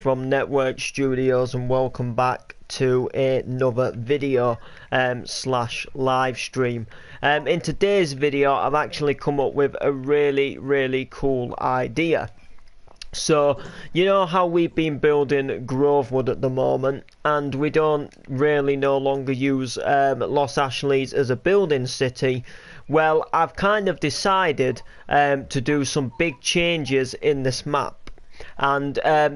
from Network Studios, and welcome back to another video slash live stream. In today's video I've actually come up with a really cool idea. So, you know how we've been building Grovewood at the moment, and we don't really no longer use Los Ashleys as a building city. Well, I've kind of decided to do some big changes in this map. And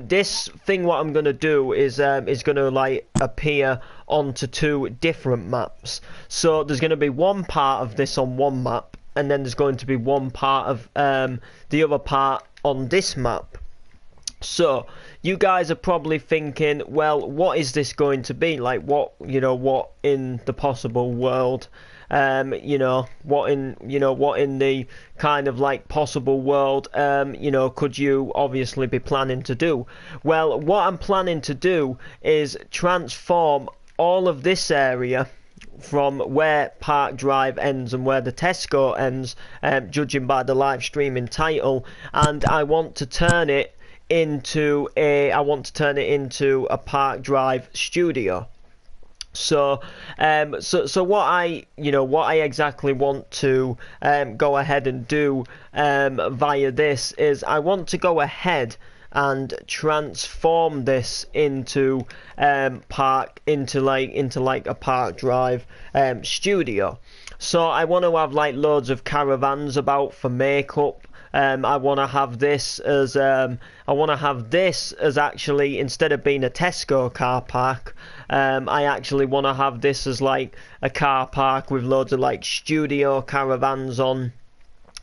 this thing, what I'm going to do is going to like appear onto two different maps. So there's going to be one part of this on one map, and then there's going to be one part of the other part on this map. So you guys are probably thinking, well, what is this going to be like? What in the possible world? What in the kind of like possible world could you obviously be planning to do? Well, what I'm planning to do is transform all of this area from where Park Drive ends and where the Tesco ends, judging by the live streaming title, and I want to turn it into a Park Drive studio. So what I exactly want to go ahead and do via this is I want to go ahead and transform this into a Park Drive studio. So I want to have like loads of caravans about for makeup. I want to have this as actually, instead of being a Tesco car park, I actually want to have this as like a car park with loads of like studio caravans on.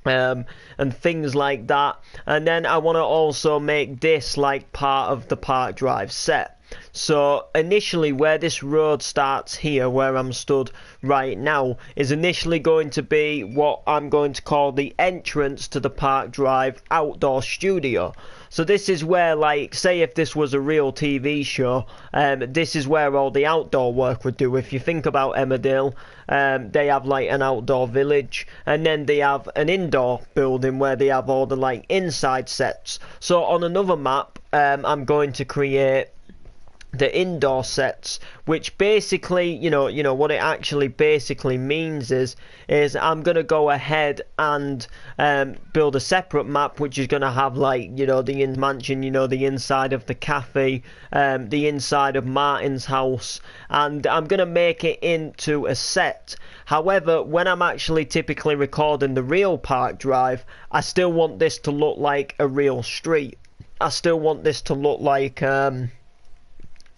And things like that. And then I want to also make this like part of the Park Drive set. So initially, where this road starts here, where I'm stood right now, is initially going to be what I'm going to call the entrance to the Park Drive outdoor studio. So this is where, like, say if this was a real TV show, this is where all the outdoor work would do. If you think about Emmerdale, they have like an outdoor village, and then they have an indoor building where they have all the like inside sets. So on another map, I'm going to create the indoor sets, which basically, what it actually basically means is I'm gonna go ahead and build a separate map, which is gonna have like the mansion, the inside of the cafe, the inside of Martin's house, and I'm gonna make it into a set. However, when I'm actually typically recording the real Park Drive, I still want this to look like a real street. I still want this to look like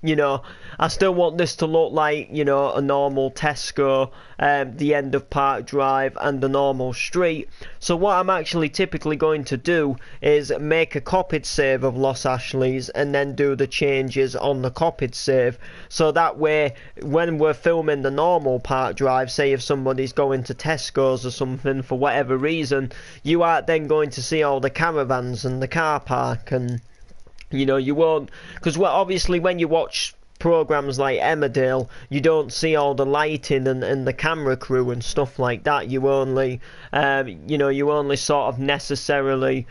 I still want this to look like, a normal Tesco, the end of Park Drive, and the normal street. So what I'm actually typically going to do is make a copied save of Los Ashleys and then do the changes on the copied save. So that way, when we're filming the normal Park Drive, say if somebody's going to Tesco's or something for whatever reason, you aren't then going to see all the caravans and the car park, and you won't, because obviously when you watch programs like Emmerdale, you don't see all the lighting and the camera crew and stuff like that. You only sort of necessarily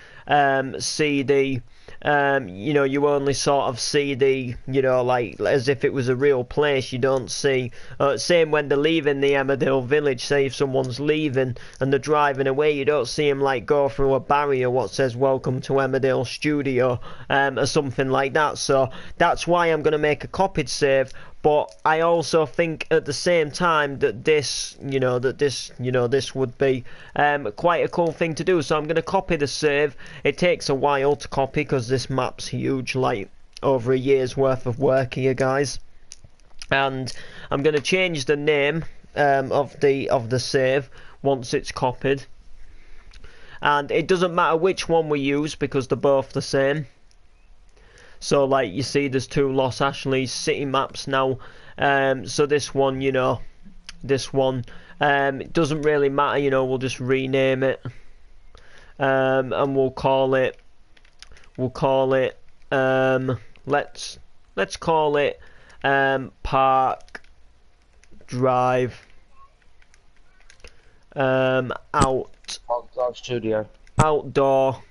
see the you only sort of see the like as if it was a real place. You don't see same when they're leaving the Emmerdale village. Say if someone's leaving and they're driving away, you don't see them like go through a barrier what says welcome to Emmerdale Studio or something like that. So that's why I'm going to make a copied save. But I also think at the same time that this would be quite a cool thing to do. So I'm going to copy the save. It takes a while to copy because this map's huge, like over a year's worth of work here, guys. And I'm going to change the name of the save once it's copied. And it doesn't matter which one we use because they're both the same. So like you see there's two Los Ashleys city maps now, so this one, it doesn't really matter, we'll just rename it, and we'll call it, let's call it Park Drive Outdoor Studio. Outdoor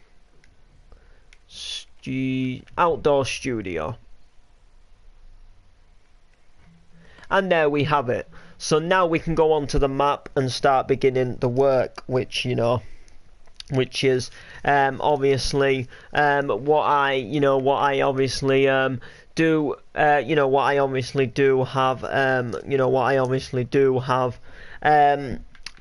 outdoor studio. And there we have it. So now we can go onto the map and start beginning the work, which, you know, which is obviously what I obviously do, you know, what I obviously do have, you know, what I obviously do have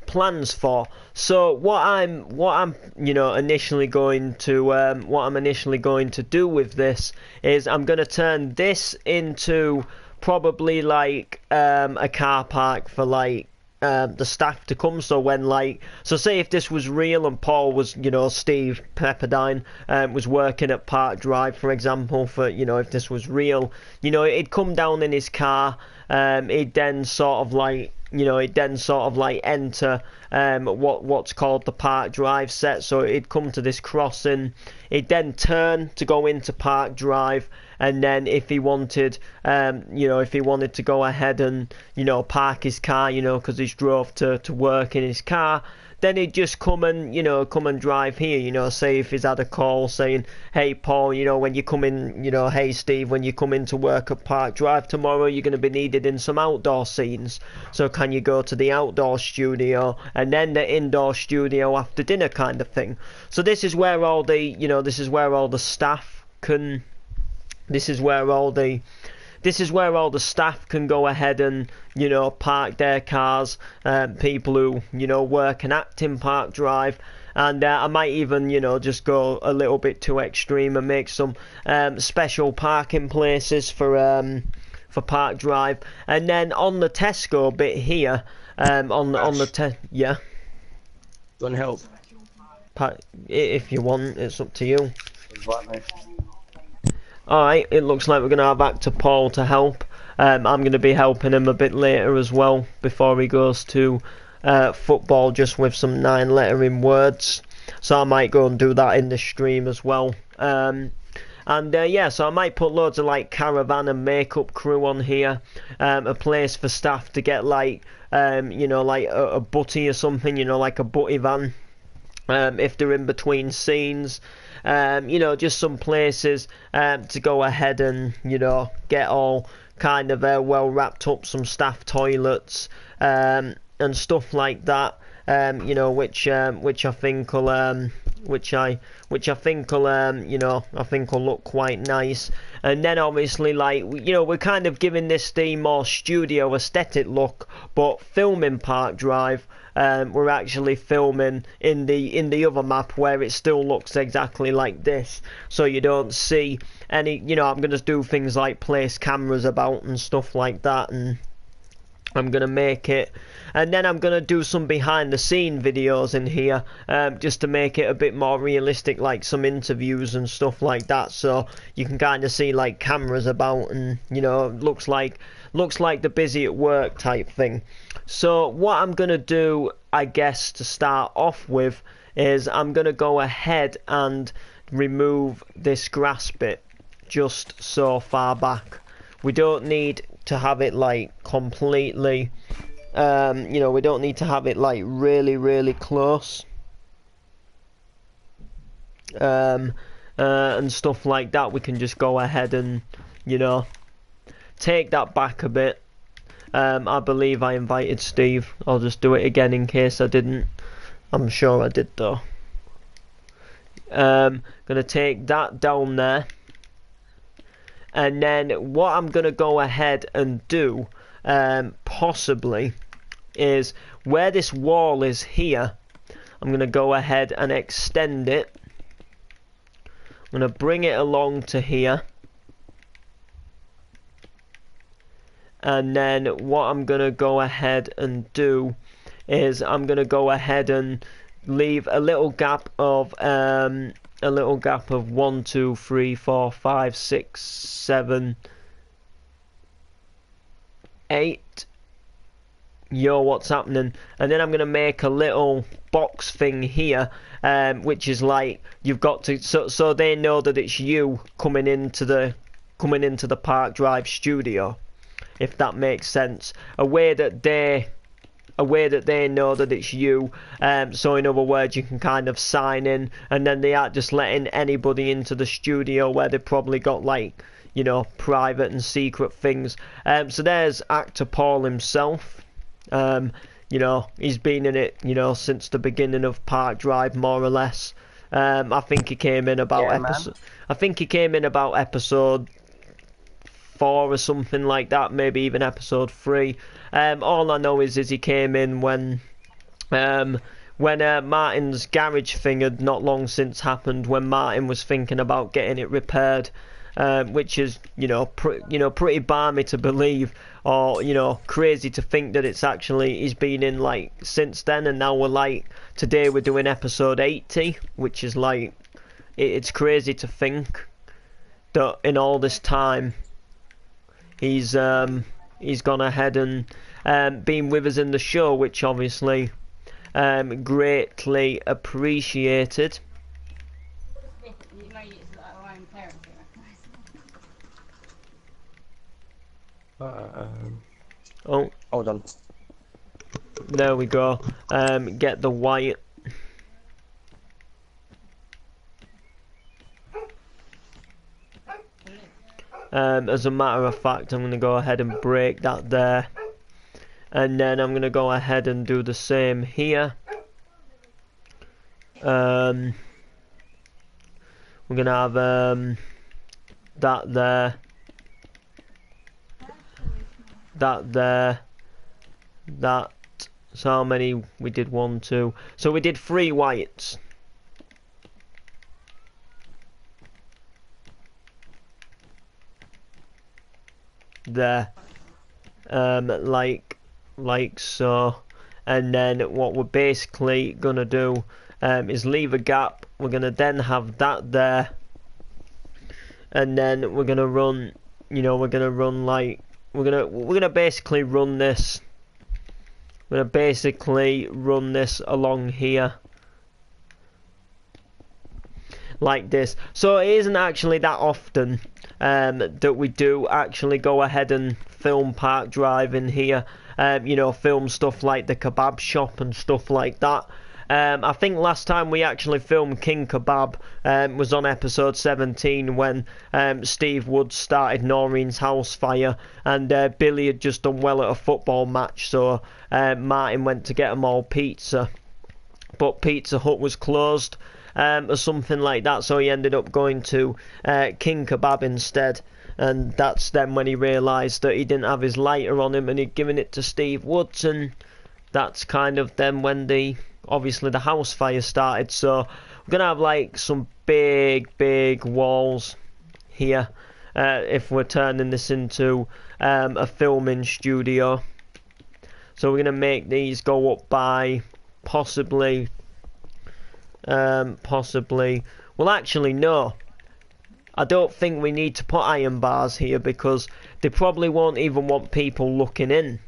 plans for. So what I'm you know initially going to what I'm initially going to do with this is I'm going to turn this into probably like a car park for like the staff to come. So when so say if this was real and Paul was, you know, Steve Pepperdine was working at Park Drive, for example, for, you know, if this was real, you know, he'd come down in his car, he'd then sort of like, you know, he'd then sort of like enter what's called the Park Drive set. So he'd come to this crossing, he'd then turn to go into Park Drive, and then if he wanted, you know, if he wanted to go ahead and, you know, park his car, you know, because he's drove to work in his car, then he'd just come and, you know, come and drive here, you know, say if he's had a call saying, hey Paul, you know, when you come in, you know, hey Steve, when you come in to work at Park Drive tomorrow, you're going to be needed in some outdoor scenes, so can you go to the outdoor studio and then the indoor studio after dinner kind of thing. So this is where all the, you know, this is where all the staff can, this is where all the staff can go ahead and, you know, park their cars, people who, you know, work and act in Park Drive. And I might even, you know, just go a little bit too extreme and make some special parking places for Park Drive. And then on the Tesco bit here, on the yeah. Don't help. If you want, it's up to you. Alright, it looks like we're going to have Actor Paul to help. I'm going to be helping him a bit later as well, before he goes to football, just with some 9-lettering words. So I might go and do that in the stream as well. Yeah, so I might put loads of like caravan and makeup crew on here. A place for staff to get like, you know, like a butty or something, you know, like a butty van. If they're in between scenes. You know, just some places to go ahead and, you know, get all kind of well wrapped up, some staff toilets and stuff like that. You know, which I think will which I think will you know, I think will look quite nice. And then obviously, like, you know, we're kind of giving this the more studio aesthetic look, but filming Park Drive. We're actually filming in the other map where it still looks exactly like this, so you don't see any, you know, I'm going to do things like place cameras about and stuff like that, and I'm going to make it, and then I'm going to do some behind the scene videos in here, just to make it a bit more realistic, like some interviews and stuff like that, so you can kind of see like cameras about, and, you know, looks like the busy at work type thing. So what I'm going to do, I guess, to start off with, is I'm going to go ahead and remove this grass bit just so far back. We don't need to have it like completely, you know, we don't need to have it like really close. And stuff like that. We can just go ahead and, you know, take that back a bit. I believe I invited Steve. I'll just do it again in case I didn't. I'm sure I did though. Gonna take that down there. And then what I'm gonna go ahead and do, possibly, is where this wall is here, I'm gonna go ahead and extend it. I'm gonna bring it along to here. And then what I'm going to go ahead and do is I'm going to go ahead and leave a little gap of 1, 2, 3, 4, 5, 6, 7, 8. Yo, what's happening? And then I'm going to make a little box thing here, which is like, you've got to, so they know that it's you coming into the Park Drive studio. If that makes sense, a way that they a way that they know that it's you. So in other words, you can kind of sign in, and then they aren't just letting anybody into the studio where they've probably got like, you know, private and secret things. So there's actor Paul himself. You know, he's been in it, you know, since the beginning of Park Drive, more or less. I think he came in about episode 4 or something like that, maybe even episode 3. All I know is he came in when Martin's garage thing had not long since happened, when Martin was thinking about getting it repaired. Which is, pretty balmy to believe, or, you know, crazy to think that it's actually, he's been in, like, since then, and now we're, like, today we're doing episode 80, which is, like, it's crazy to think that in all this time, he's gone ahead and been with us in the show, which obviously, greatly appreciated. Oh, hold on. There we go. Get the white. As a matter of fact, I'm going to go ahead and break that there. And then I'm going to go ahead and do the same here. We're going to have that there. That there, that. So how many we did? 1, 2. So we did 3 whites. There, like so. And then what we're basically gonna do is leave a gap. We're gonna then have that there, and then we're gonna run. You know, we're gonna run like. We're gonna basically run this. We're gonna basically run this along here, like this. So it isn't actually that often that we do actually go ahead and film Park Drive in here. You know, film stuff like the kebab shop and stuff like that. I think last time we actually filmed King Kebab was on episode 17 when Steve Woods started Noreen's house fire, and Billy had just done well at a football match, so Martin went to get them all pizza, but Pizza Hut was closed or something like that, so he ended up going to King Kebab instead. And that's then when he realised that he didn't have his lighter on him and he'd given it to Steve Woods, and that's kind of then when obviously the house fire started. So we're gonna have like some big walls here if we're turning this into a filming studio. So we're gonna make these go up by possibly well, actually no, I don't think we need to put iron bars here because they probably won't even want people looking in.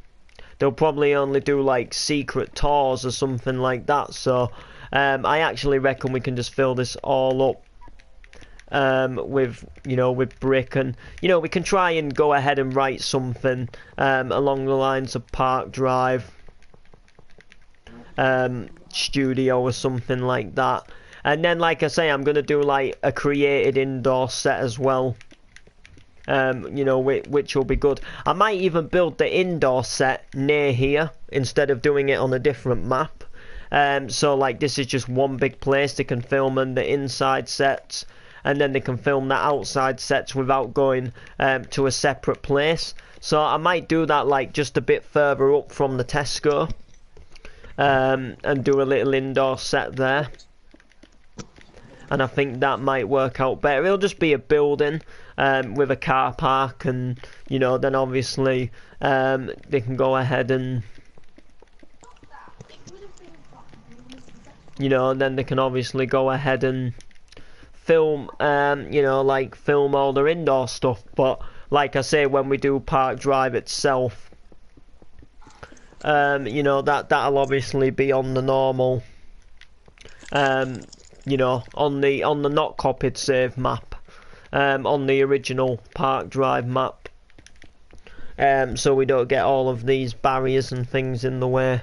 They'll probably only do like secret tours or something like that. So I actually reckon we can just fill this all up with brick, and we can try and go ahead and write something along the lines of Park Drive studio or something like that. And then, like I say, I'm gonna do like a created indoor set as well. Which will be good. I might even build the indoor set near here instead of doing it on a different map. So like this is just one big place they can film in the inside sets, and then they can film the outside sets without going to a separate place. So I might do that like just a bit further up from the Tesco, and do a little indoor set there. And I think that might work out better. It'll just be a building with a car park, and then obviously they can go ahead and then they can obviously go ahead and film film all their indoor stuff. But like I say, when we do Park Drive itself, that'll obviously be on the normal on the not copied save map, on the original Park Drive map, so we don't get all of these barriers and things in the way.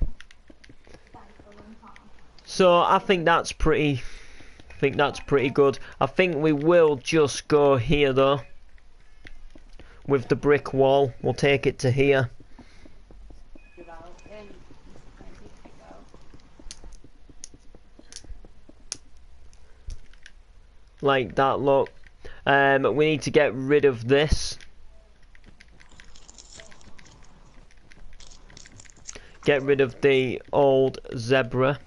So I think that's pretty good. I think we will just go here though. With the brick wall, we'll take it to here. Like that, look. We need to get rid of this. Get rid of the old zebra.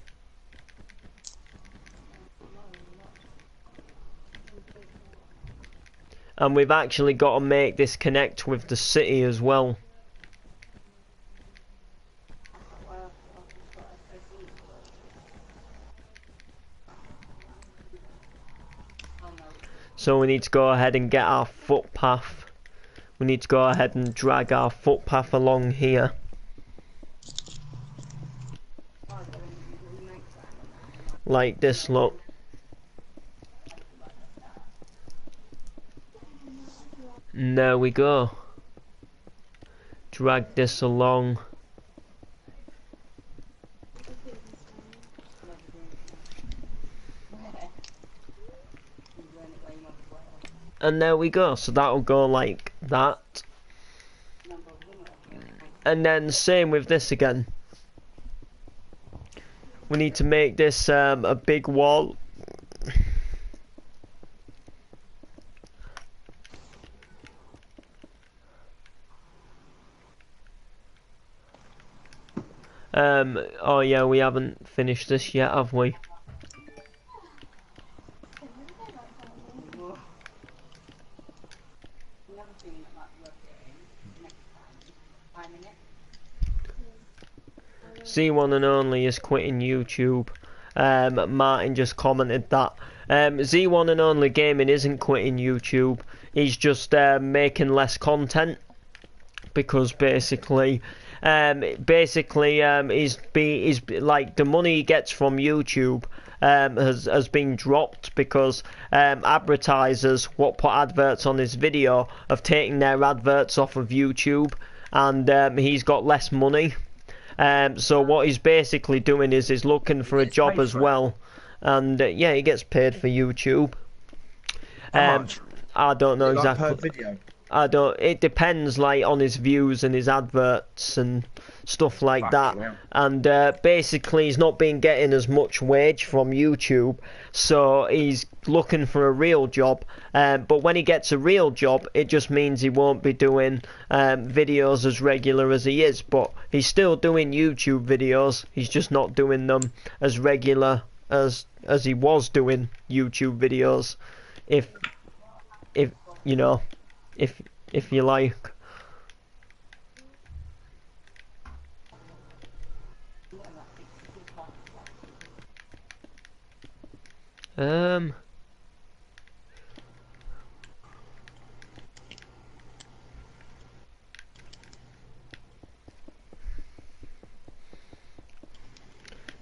And we've actually got to make this connect with the city as well. So we need to go ahead and get our footpath. We need to go ahead and drag our footpath along here. Like this, look. And there we go. Drag this along. And there we go. So that'll go like that. And then same with this again. We need to make this a big wall. Oh yeah, we haven't finished this yet, have we? Z1 and Only is quitting YouTube. Martin just commented that. Z1 and Only Gaming isn't quitting YouTube. He's just making less content because basically he's like the money he gets from YouTube has been dropped because advertisers what put adverts on his video have taken their adverts off of YouTube, and he's got less money. So what he's basically doing is he's looking for a job as well, and yeah, he gets paid for YouTube. How much? I don't know exactly. Like per video? I don't. It depends, like on his views and his adverts and stuff like that. Yeah. And basically, he's not been getting as much wage from YouTube, so he's looking for a real job. But when he gets a real job, it just means he won't be doing videos as regular as he is. But he's still doing YouTube videos. He's just not doing them as regular as he was doing YouTube videos. If you know. If you like.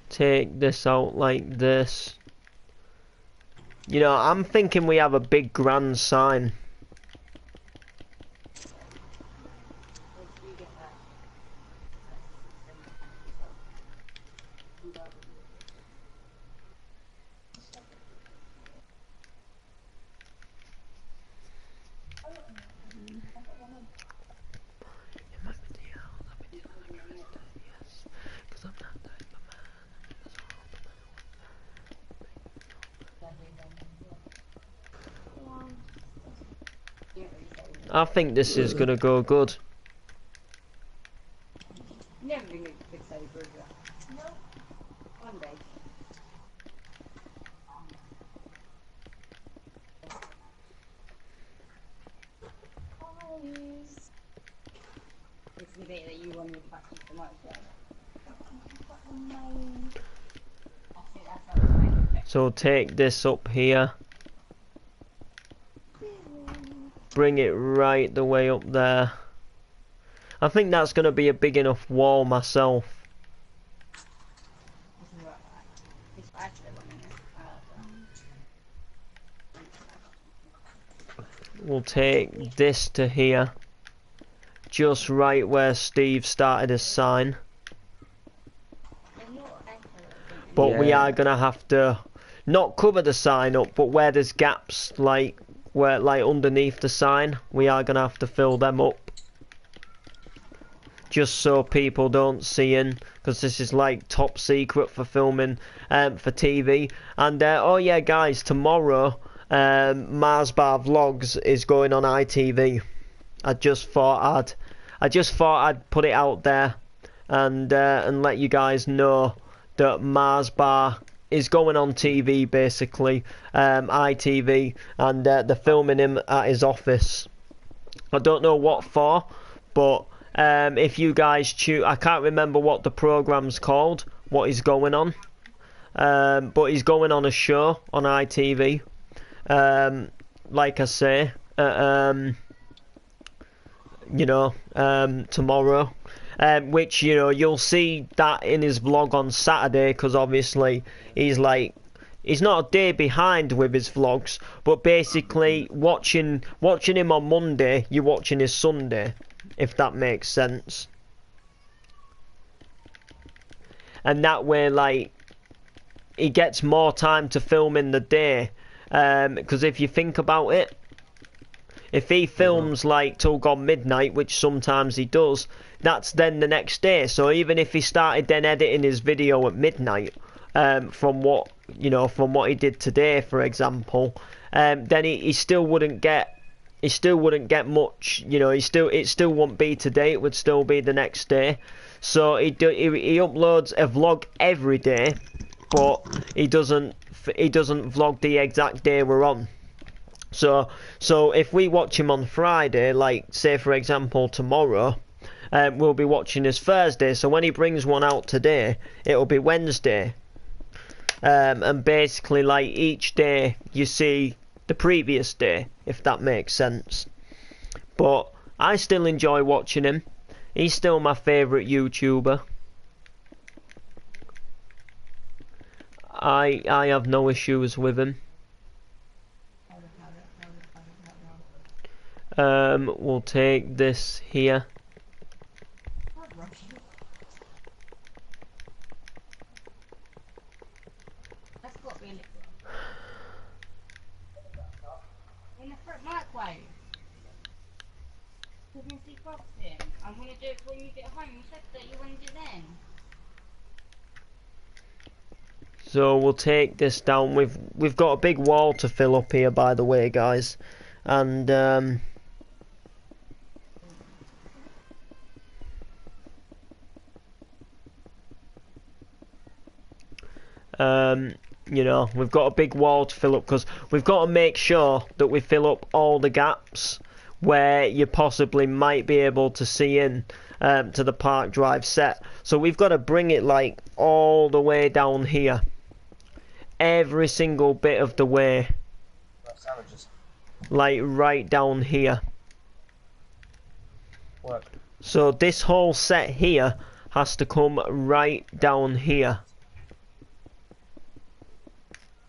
Take this out like this. You know, I'm thinking we have a big grand sign. I think this is gonna go good. Never been a big saver, no. One day. It's the bit that you want to practice the most, right? So take this up here. Bring it right the way up there. I think that's going to be a big enough wall myself. We'll take this to here. Just right where Steve started his sign. but we Yeah. are gonna have to not cover the sign up, but where there's gaps, like where like underneath the sign, we are gonna have to fill them up, just so people don't see in, because this is like top secret for filming for TV. And oh yeah, guys, tomorrow Mars Bar Vlogs is going on ITV. I just thought I'd put it out there and let you guys know that Mars Bar is going on TV, basically, ITV, and they're filming him at his office. I don't know what for, but if you guys choose, I can't remember what the program's called, what he's going on, but he's going on a show on ITV, like I say, you know, tomorrow. Which, you know, you'll see that in his vlog on Saturday, because obviously he's not a day behind with his vlogs, but basically watching him on Monday, you're watching his Sunday, if that makes sense. And that way, like, he gets more time to film in the day, because if you think about it, if he films like till gone midnight, which sometimes he does, that's then the next day. So even if he started then editing his video at midnight, from what he did today, for example, then he still wouldn't get much. You know, it still wouldn't be today. It would still be the next day. So he uploads a vlog every day, but he doesn't vlog the exact day we're on. So if we watch him on Friday, like say for example tomorrow, we'll be watching his Thursday. So when he brings one out today, it'll be Wednesday. And basically, like, each day you see the previous day, if that makes sense. But I still enjoy watching him. He's still my favourite YouTuber. I have no issues with him. We'll take this here. That's got really in the front microwave. You can see frosting. I'm gonna do it when you get home. You said that you wanted it then. So we'll take this down. We've got a big wall to fill up here, by the way, guys, and you know, we've got a big wall to fill up, because we've got to make sure that we fill up all the gaps where you possibly might be able to see in to the Park Drive set. So we've got to bring it like all the way down here, every single bit of the way, like right down here. What? So this whole set here has to come right down here.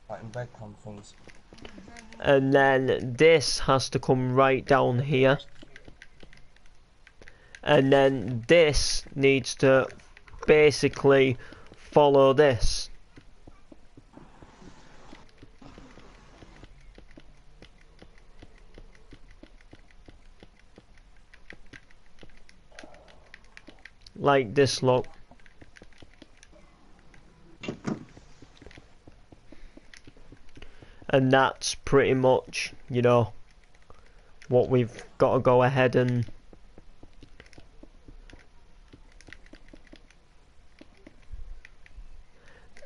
Like in bedtime things. And then this has to come right down here. And then this needs to basically follow this. Like this, look. And that's pretty much, you know, what we've got to go ahead and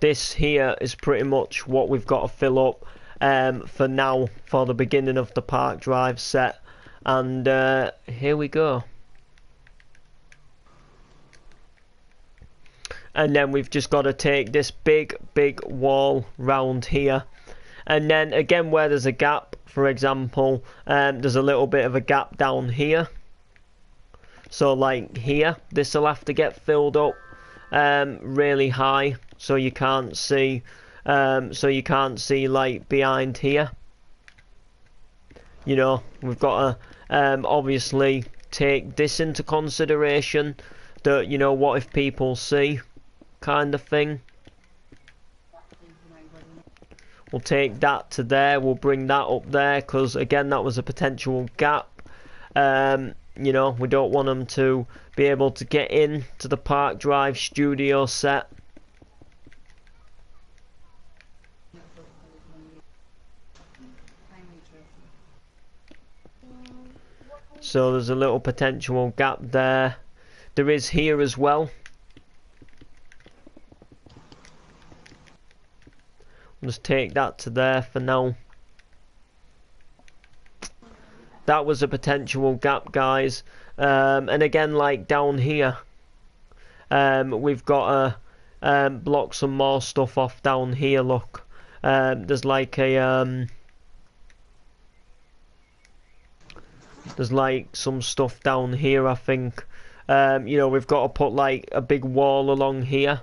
this here is pretty much what we've got to fill up for now, for the beginning of the Park Drive set. And here we go. And then we've just got to take this big wall round here. And then again, where there's a gap, for example, there's a little bit of a gap down here. So like here, this will have to get filled up really high, so you can't see, like behind here. You know, we've got to obviously take this into consideration, that, you know, what if people see, kind of thing. We'll take that to there. We'll bring that up there because again that was a potential gap. You know, we don't want them to be able to get in to the Park Drive studio set. So there's a little potential gap there. There is here as well. I'll just take that to there for now. That was a potential gap, guys. And again, like down here, we've got to block some more stuff off down here. Look, there's like a there's like some stuff down here, I think. You know, we've got to put like a big wall along here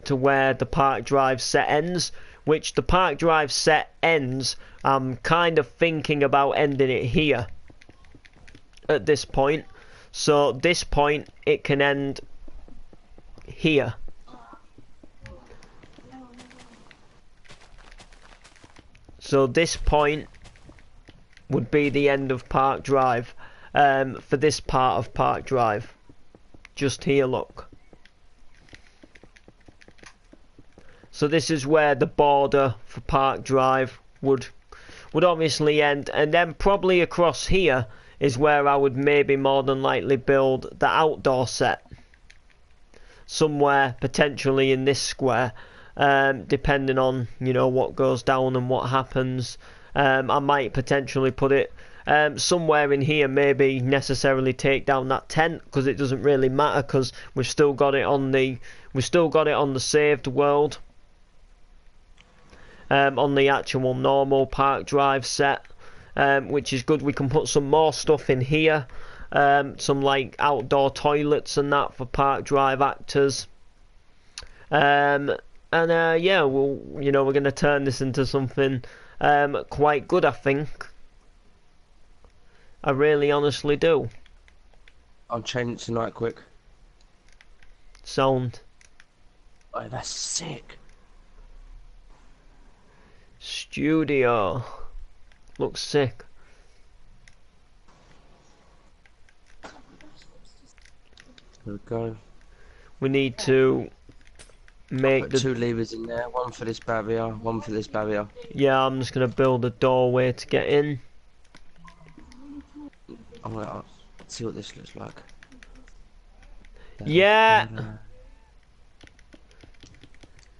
to where the Park Drive set ends, which the Park Drive set ends. I'm kind of thinking about ending it here at this point. So this point, it can end here. So this point would be the end of Park Drive for this part of Park Drive. Just here, look. So this is where the border for Park Drive would obviously end, and then probably across here is where I would maybe more than likely build the outdoor set. Somewhere potentially in this square, depending on, you know, what goes down and what happens. I might potentially put it somewhere in here, maybe necessarily take down that tent because it doesn't really matter because we've still got it on the saved world. On the actual normal Park Drive set, which is good. We can put some more stuff in here, some like outdoor toilets and that for Park Drive actors. Yeah, we'll, you know, we're going to turn this into something quite good, I think. I really honestly do. I'll change it tonight quick. Sound. Oh, that's sick. Studio. Looks sick. There we go. We need to make Put the 2 levers in there, one for this barrier, one for this barrier. Yeah, I'm just gonna build a doorway to get in. I'm gonna see what this looks like. Yeah.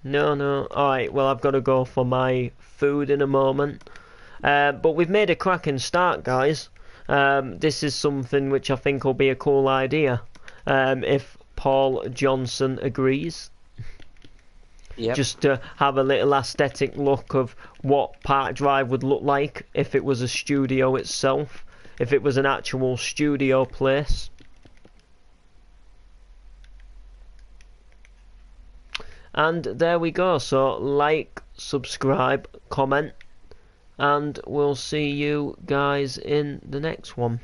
No. Alright, well I've got to go for my food in a moment. But we've made a cracking start, guys. This is something which I think will be a cool idea. If Paul Johnson agrees. Yep. Just to have a little aesthetic look of what Park Drive would look like if it was a studio itself. If it was an actual studio place. And there we go. So like, subscribe, comment, and we'll see you guys in the next one.